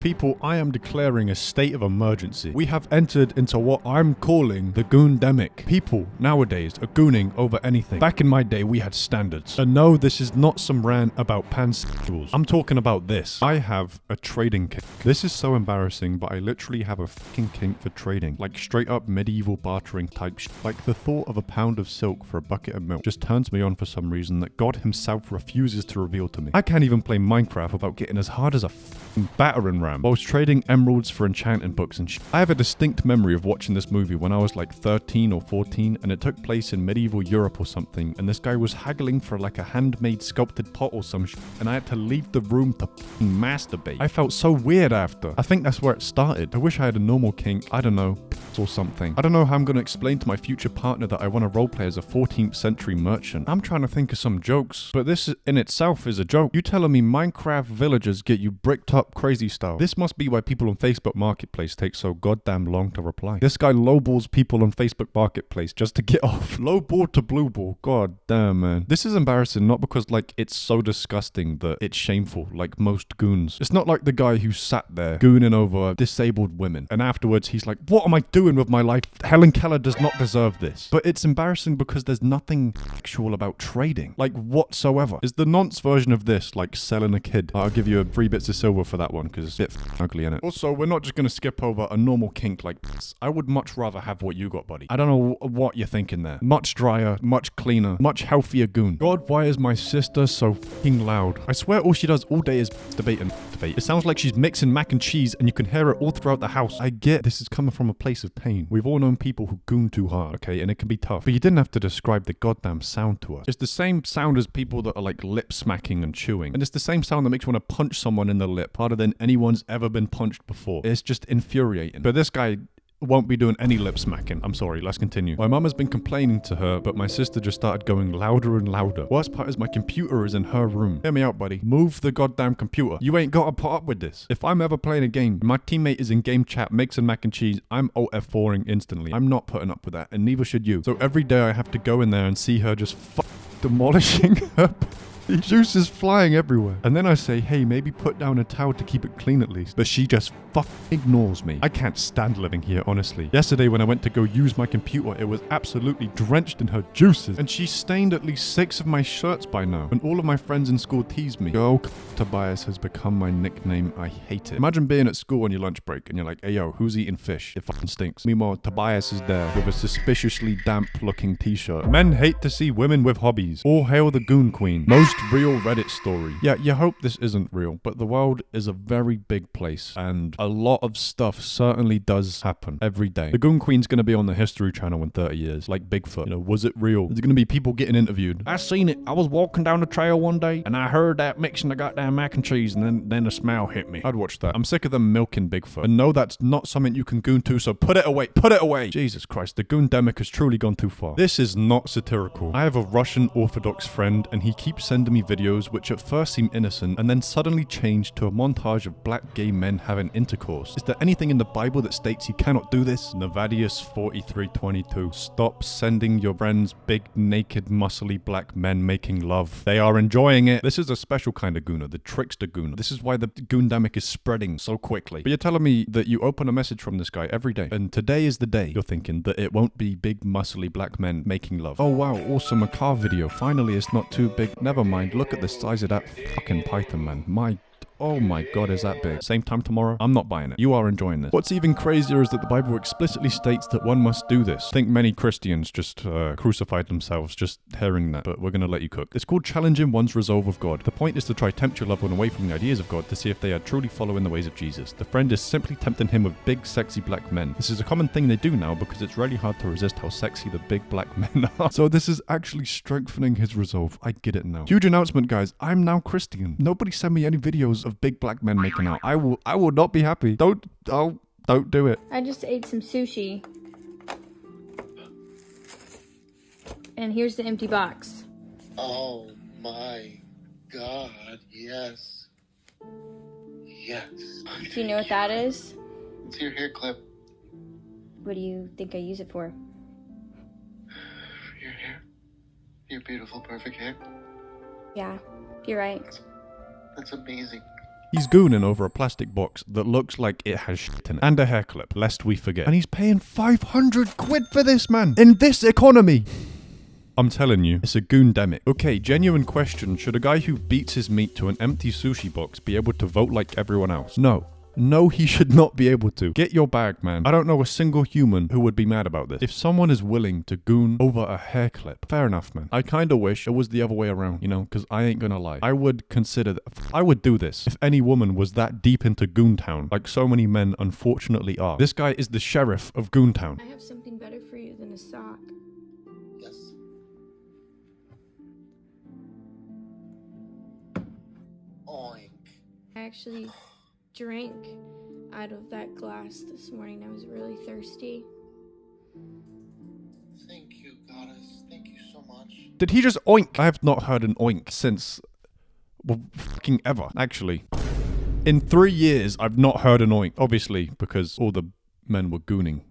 People, I am declaring a state of emergency. We have entered into what I'm calling the goondemic. People nowadays are gooning over anything. Back in my day, we had standards. And no, this is not some rant about pansexuals. I'm talking about this. I have a trading kink. This is so embarrassing, but I literally have a fucking kink for trading. Like straight up medieval bartering type shit. Like the thought of a pound of silk for a bucket of milk just turns me on for some reason that God himself refuses to reveal to me. I can't even play Minecraft without getting as hard as a fucking battering ram whilst trading emeralds for enchanting books and shit. I have a distinct memory of watching this movie when I was like 13 or 14 and it took place in medieval Europe or something, and this guy was haggling for like a handmade sculpted pot or some shit, and I had to leave the room to fucking masturbate. I felt so weird after. I think that's where it started. I wish I had a normal kink, I don't know, or something. I don't know how I'm gonna explain to my future partner that I want to roleplay as a 14th century merchant. I'm trying to think of some jokes, but this in itself is a joke. You telling me Minecraft villagers get you bricked up crazy style? This must be why people on Facebook Marketplace take so goddamn long to reply. This guy lowballs people on Facebook Marketplace just to get off. Lowball to blue ball. God damn, man. This is embarrassing, not because like it's so disgusting that it's shameful, like most goons. It's not like the guy who sat there gooning over disabled women and afterwards he's like, what am I doing with my life? Helen Keller does not deserve this. But it's embarrassing because there's nothing sexual about trading, like whatsoever. Is the nonce version of this like selling a kid? I'll give you 3 bits of silver for that one because it's a bit ugly in it. Also, we're not just gonna skip over a normal kink like this. I would much rather have what you got, buddy. I don't know what you're thinking there. Much drier, much cleaner, much healthier goon. God, why is my sister so fucking loud? I swear all she does all day is debate and debate. It sounds like she's mixing mac and cheese and you can hear it all throughout the house. I get this is coming from a place of pain. We've all known people who goon too hard, okay, and it can be tough. But you didn't have to describe the goddamn sound to us. It's the same sound as people that are like lip smacking and chewing. And it's the same sound that makes you want to punch someone in the lip harder than anyone's ever been punched before. It's just infuriating. But this guy won't be doing any lip smacking. I'm sorry, let's continue. My mum has been complaining to her, but my sister just started going louder and louder. Worst part is my computer is in her room. Hear me out, buddy. Move the goddamn computer. You ain't gotta put up with this. If I'm ever playing a game, my teammate is in game chat mixing mac and cheese, I'm OF4ing instantly. I'm not putting up with that, and neither should you. So every day I have to go in there and see her just demolishing her juice is flying everywhere. And then I say, hey, maybe put down a towel to keep it clean at least. But she just ignores me. I can't stand living here, honestly. Yesterday when I went to go use my computer, it was absolutely drenched in her juices. And she stained at least 6 of my shirts by now. And all of my friends in school tease me. Girl Tobias has become my nickname. I hate it. Imagine being at school on your lunch break and you're like, hey yo, who's eating fish? It fucking stinks. Meanwhile, Tobias is there with a suspiciously damp looking t-shirt. Men hate to see women with hobbies. All hail the goon queen. Most real Reddit story. Yeah, you hope this isn't real, but the world is a very big place and a lot of stuff certainly does happen every day. The Goon Queen's gonna be on the History Channel in 30 years, like Bigfoot. You know, was it real? There's gonna be people getting interviewed. I seen it. I was walking down the trail one day and I heard that mixing the goddamn mac and cheese and then the smell hit me. I'd watch that. I'm sick of them milking Bigfoot. And no, that's not something you can goon to, so put it away. Put it away! Jesus Christ, the goondemic has truly gone too far. This is not satirical. I have a Russian Orthodox friend and he keeps sending me videos which at first seem innocent and then suddenly change to a montage of black gay men having intercourse. Is there anything in the Bible that states you cannot do this? Navadius 43:22. Stop sending your friends big naked muscly black men making love. They are enjoying it. This is a special kind of gooner, the trickster gooner. This is why the goondemic is spreading so quickly. But you're telling me that you open a message from this guy every day and today is the day you're thinking that it won't be big muscly black men making love. Oh wow, awesome, a car video. Finally it's not too big. Never mind, look at the size of that fucking python, man. Oh my god, is that big? Same time tomorrow? I'm not buying it. You are enjoying this. What's even crazier is that the Bible explicitly states that one must do this. I think many Christians just crucified themselves just hearing that, but we're gonna let you cook. It's called challenging one's resolve of God. The point is to try tempt your loved one away from the ideas of God to see if they are truly following the ways of Jesus. The friend is simply tempting him with big, sexy black men. This is a common thing they do now because it's really hard to resist how sexy the big black men are. So this is actually strengthening his resolve. I get it now. Huge announcement, guys. I'm now Christian. Nobody send me any videos of big black men making out. I will not be happy. Don't do it. I just ate some sushi. And here's the empty box. Oh my god, yes. Yes. Do you know what that is? It's your hair clip. What do you think I use it for? Your hair. Your beautiful, perfect hair. Yeah, you're right. That's amazing. He's gooning over a plastic box that looks like it has shit in it. And a hair clip, lest we forget. And he's paying 500 quid for this, man. In this economy. I'm telling you, it's a goon-demic. Okay, genuine question. Should a guy who beats his meat to an empty sushi box be able to vote like everyone else? No. No, he should not be able to. Get your bag, man. I don't know a single human who would be mad about this. If someone is willing to goon over a hair clip, fair enough, man. I kind of wish it was the other way around, you know, because I ain't gonna lie. I would consider that. I would do this if any woman was that deep into Goontown, like so many men unfortunately are. This guy is the sheriff of Goontown. I have something better for you than a sock. Yes. Oink. I actually drank out of that glass this morning. I was really thirsty. Thank you, goddess. Thank you so much. Did he just oink? I have not heard an oink since, well, fucking ever, actually. In 3 years, I've not heard an oink. Obviously, because all the men were gooning.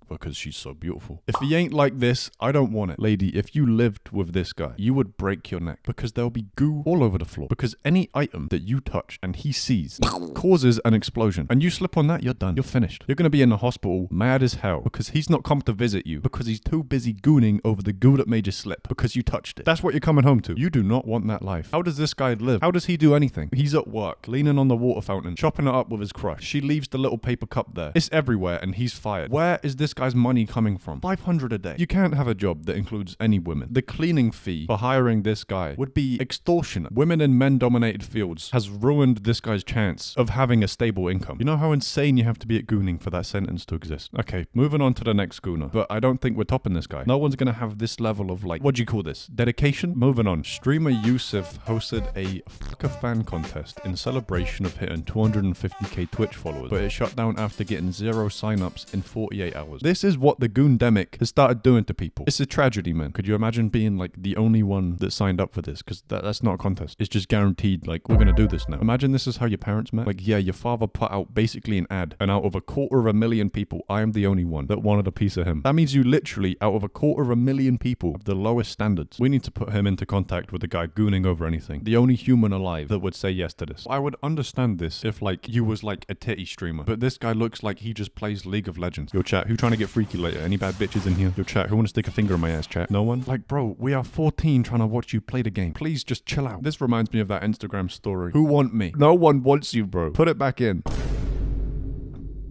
Because she's so beautiful. If he ain't like this, I don't want it. Lady, if you lived with this guy, you would break your neck. Because there'll be goo all over the floor. Because any item that you touch and he sees causes an explosion. And you slip on that, you're done. You're finished. You're gonna be in the hospital mad as hell. Because he's not come to visit you. Because he's too busy gooning over the goo that made you slip. Because you touched it. That's what you're coming home to. You do not want that life. How does this guy live? How does he do anything? He's at work, leaning on the water fountain, chopping it up with his crush. She leaves the little paper cup there. It's everywhere and he's fired. Where is this guy's money coming from? 500 a day. You can't have a job that includes any women. The cleaning fee for hiring this guy would be extortionate. Women in men-dominated fields has ruined this guy's chance of having a stable income. You know how insane you have to be at gooning for that sentence to exist? Okay, moving on to the next gooner. But I don't think we're topping this guy. No one's gonna have this level of, like, what do you call this? Dedication? Moving on. Streamer Yusuf hosted a fuck a fan contest in celebration of hitting 250k Twitch followers, but it shut down after getting 0 signups in 48 hours. This is what the goon-demic has started doing to people. It's a tragedy, man. Could you imagine being like the only one that signed up for this? Because that's not a contest. It's just guaranteed, like, we're gonna do this now. Imagine this is how your parents met. Like, yeah, your father put out basically an ad, and out of 250,000 people, I am the only one that wanted a piece of him. That means you literally, out of 250,000 people, have the lowest standards. We need to put him into contact with the guy gooning over anything. The only human alive that would say yes to this. I would understand this if, like, you was like a titty streamer, but this guy looks like he just plays League of Legends. Yo, chat, who trying to get freaky later? Any bad bitches in here? Yo, chat, who want to stick a finger in my ass, chat? No one? Like, bro, we are 14 trying to watch you play the game. Please just chill out. This reminds me of that Instagram story. Who want me? No one wants you, bro. Put it back in.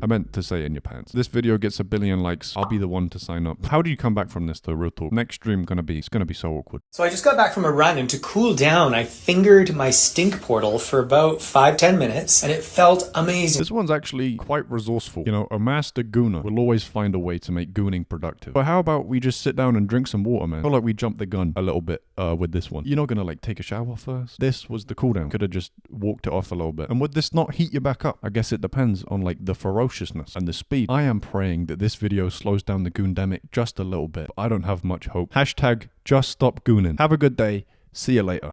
I meant to say in your pants. This video gets 1 billion likes. I'll be the one to sign up. How do you come back from this though, real talk? Next stream it's gonna be so awkward. So I just got back from a run, and to cool down, I fingered my stink portal for about 5-10 minutes, and it felt amazing. This one's actually quite resourceful. You know, a master gooner will always find a way to make gooning productive. But how about we just sit down and drink some water, man? I feel like we jumped the gun a little bit with this one. You're not gonna like take a shower first. This was the cooldown. Could have just walked it off a little bit. And would this not heat you back up? I guess it depends on like the ferociousness and the speed. I am praying that this video slows down the goon-demic just a little bit, but I don't have much hope. Hashtag just stop gooning. Have a good day. See you later.